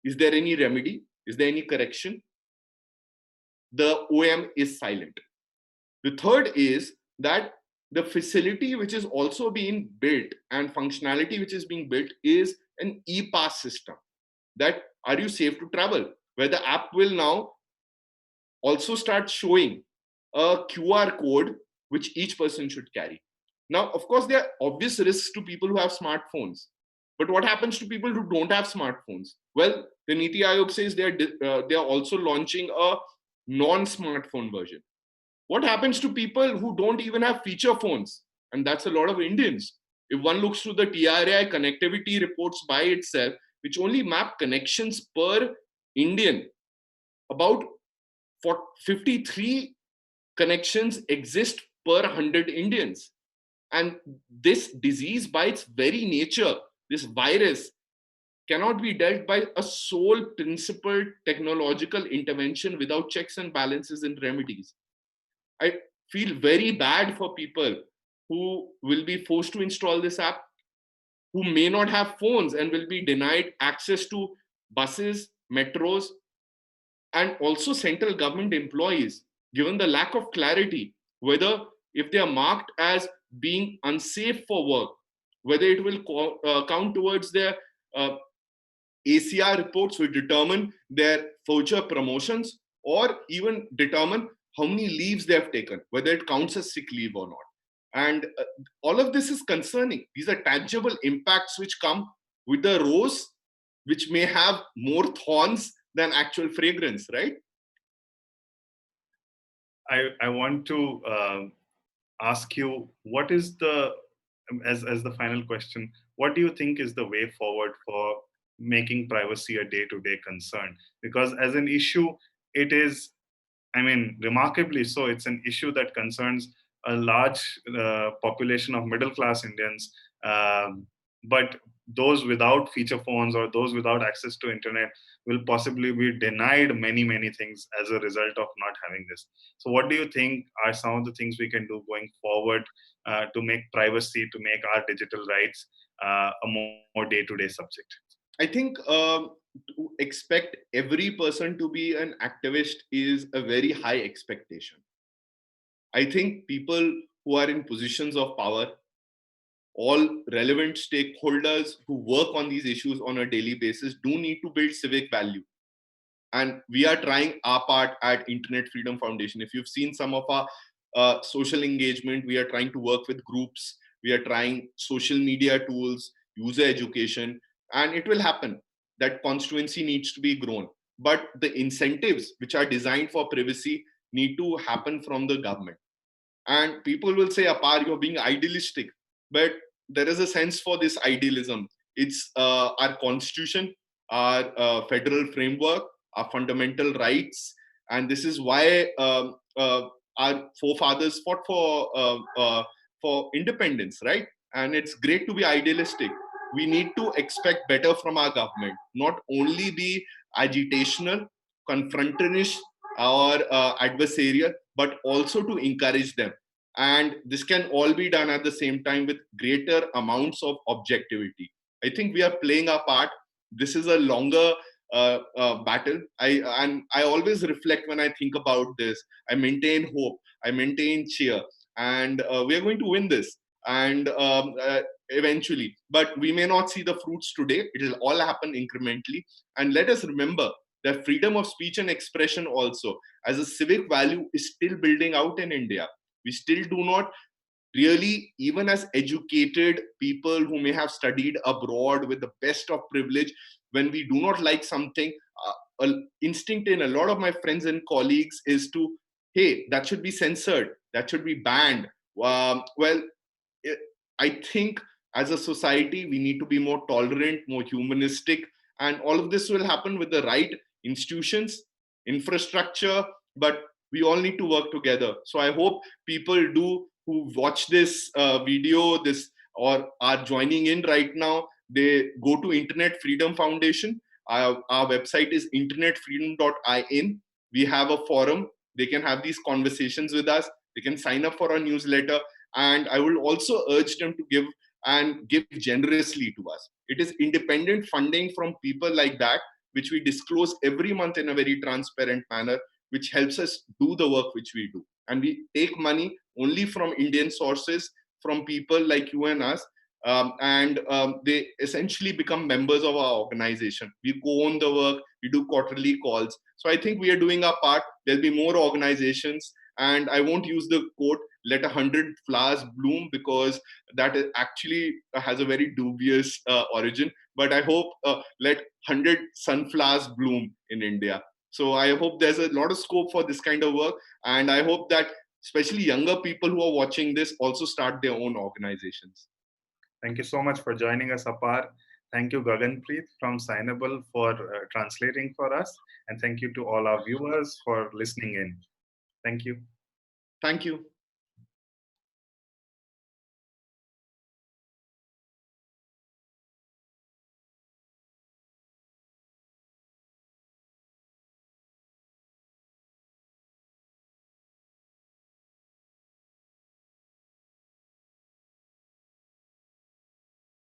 Is there any remedy? Is there any correction? The OM is silent. The third is that the facility which is also being built and functionality which is being built is an e-pass system. That are you safe to travel? Where the app will now also start showing a QR code which each person should carry. Now, of course, there are obvious risks to people who have smartphones. But what happens to people who don't have smartphones? Well, the Niti Aayog says they are also launching a non-smartphone version. What happens to people who don't even have feature phones? And that's a lot of Indians. If one looks through the TRAI connectivity reports by itself, which only map connections per Indian, about 53 connections exist per 100 Indians. And this disease, by its very nature, this virus, cannot be dealt by a sole principled technological intervention without checks and balances and remedies. I feel very bad for people who will be forced to install this app, who may not have phones and will be denied access to buses, metros, and also central government employees, given the lack of clarity whether if they are marked as being unsafe for work, whether it will count towards their ACR reports, will determine their future promotions, or even determine how many leaves they have taken, whether it counts as sick leave or not. And all of this is concerning. These are tangible impacts which come with the rose, which may have more thorns than actual fragrance, right? I want to ask you, what is the, as the final question, what do you think is the way forward for making privacy a day-to-day concern? Because as an issue, it is, I mean, remarkably so, it's an issue that concerns a large population of middle class Indians, but those without feature phones or those without access to internet will possibly be denied many things as a result of not having this. So what do you think are some of the things we can do going forward to make privacy, to make our digital rights a more day-to-day subject? I think to expect every person to be an activist is a very high expectation. I think people who are in positions of power, all relevant stakeholders who work on these issues on a daily basis, do need to build civic value. And we are trying our part at Internet Freedom Foundation. If you've seen some of our social engagement, we are trying to work with groups, we are trying social media tools, user education, and it will happen. That constituency needs to be grown. But the incentives which are designed for privacy need to happen from the government. And people will say, Apar, you're being idealistic. But there is a sense for this idealism. It's our constitution, our federal framework, our fundamental rights. And this is why our forefathers fought for independence, right? And it's great to be idealistic. We need to expect better from our government, not only be agitational, confrontational, or adversarial, but also to encourage them. And this can all be done at the same time with greater amounts of objectivity. I think we are playing our part. This is a longer battle. I always reflect when I think about this. I maintain hope. I maintain cheer, and we are going to win this. And eventually, but we may not see the fruits today. It will all happen incrementally. And let us remember that freedom of speech and expression also as a civic value is still building out in India. We still do not really, even as educated people who may have studied abroad with the best of privilege, when we do not like something, an instinct in a lot of my friends and colleagues is to, hey, that should be censored, that should be banned. Well, I think as a society, we need to be more tolerant, more humanistic, and all of this will happen with the right institutions, infrastructure, but we all need to work together. So I hope people do who watch this video, this or are joining in right now, they go to Internet Freedom Foundation. Our website is internetfreedom.in. We have a forum. They can have these conversations with us. They can sign up for our newsletter. And I will also urge them to give generously to us. It is independent funding from people like that, which we disclose every month in a very transparent manner, which helps us do the work which we do. And we take money only from Indian sources, from people like you and us, and they essentially become members of our organization. We go on the work, we do quarterly calls. So I think we are doing our part. There'll be more organizations, and I won't use the quote, let 100 flowers bloom, because that actually has a very dubious origin. But I hope let 100 sunflowers bloom in India. So I hope there's a lot of scope for this kind of work. And I hope that especially younger people who are watching this also start their own organizations. Thank you so much for joining us, Apar. Thank you, Gaganpreet from Signable for translating for us. And thank you to all our viewers for listening in. Thank you. Thank you.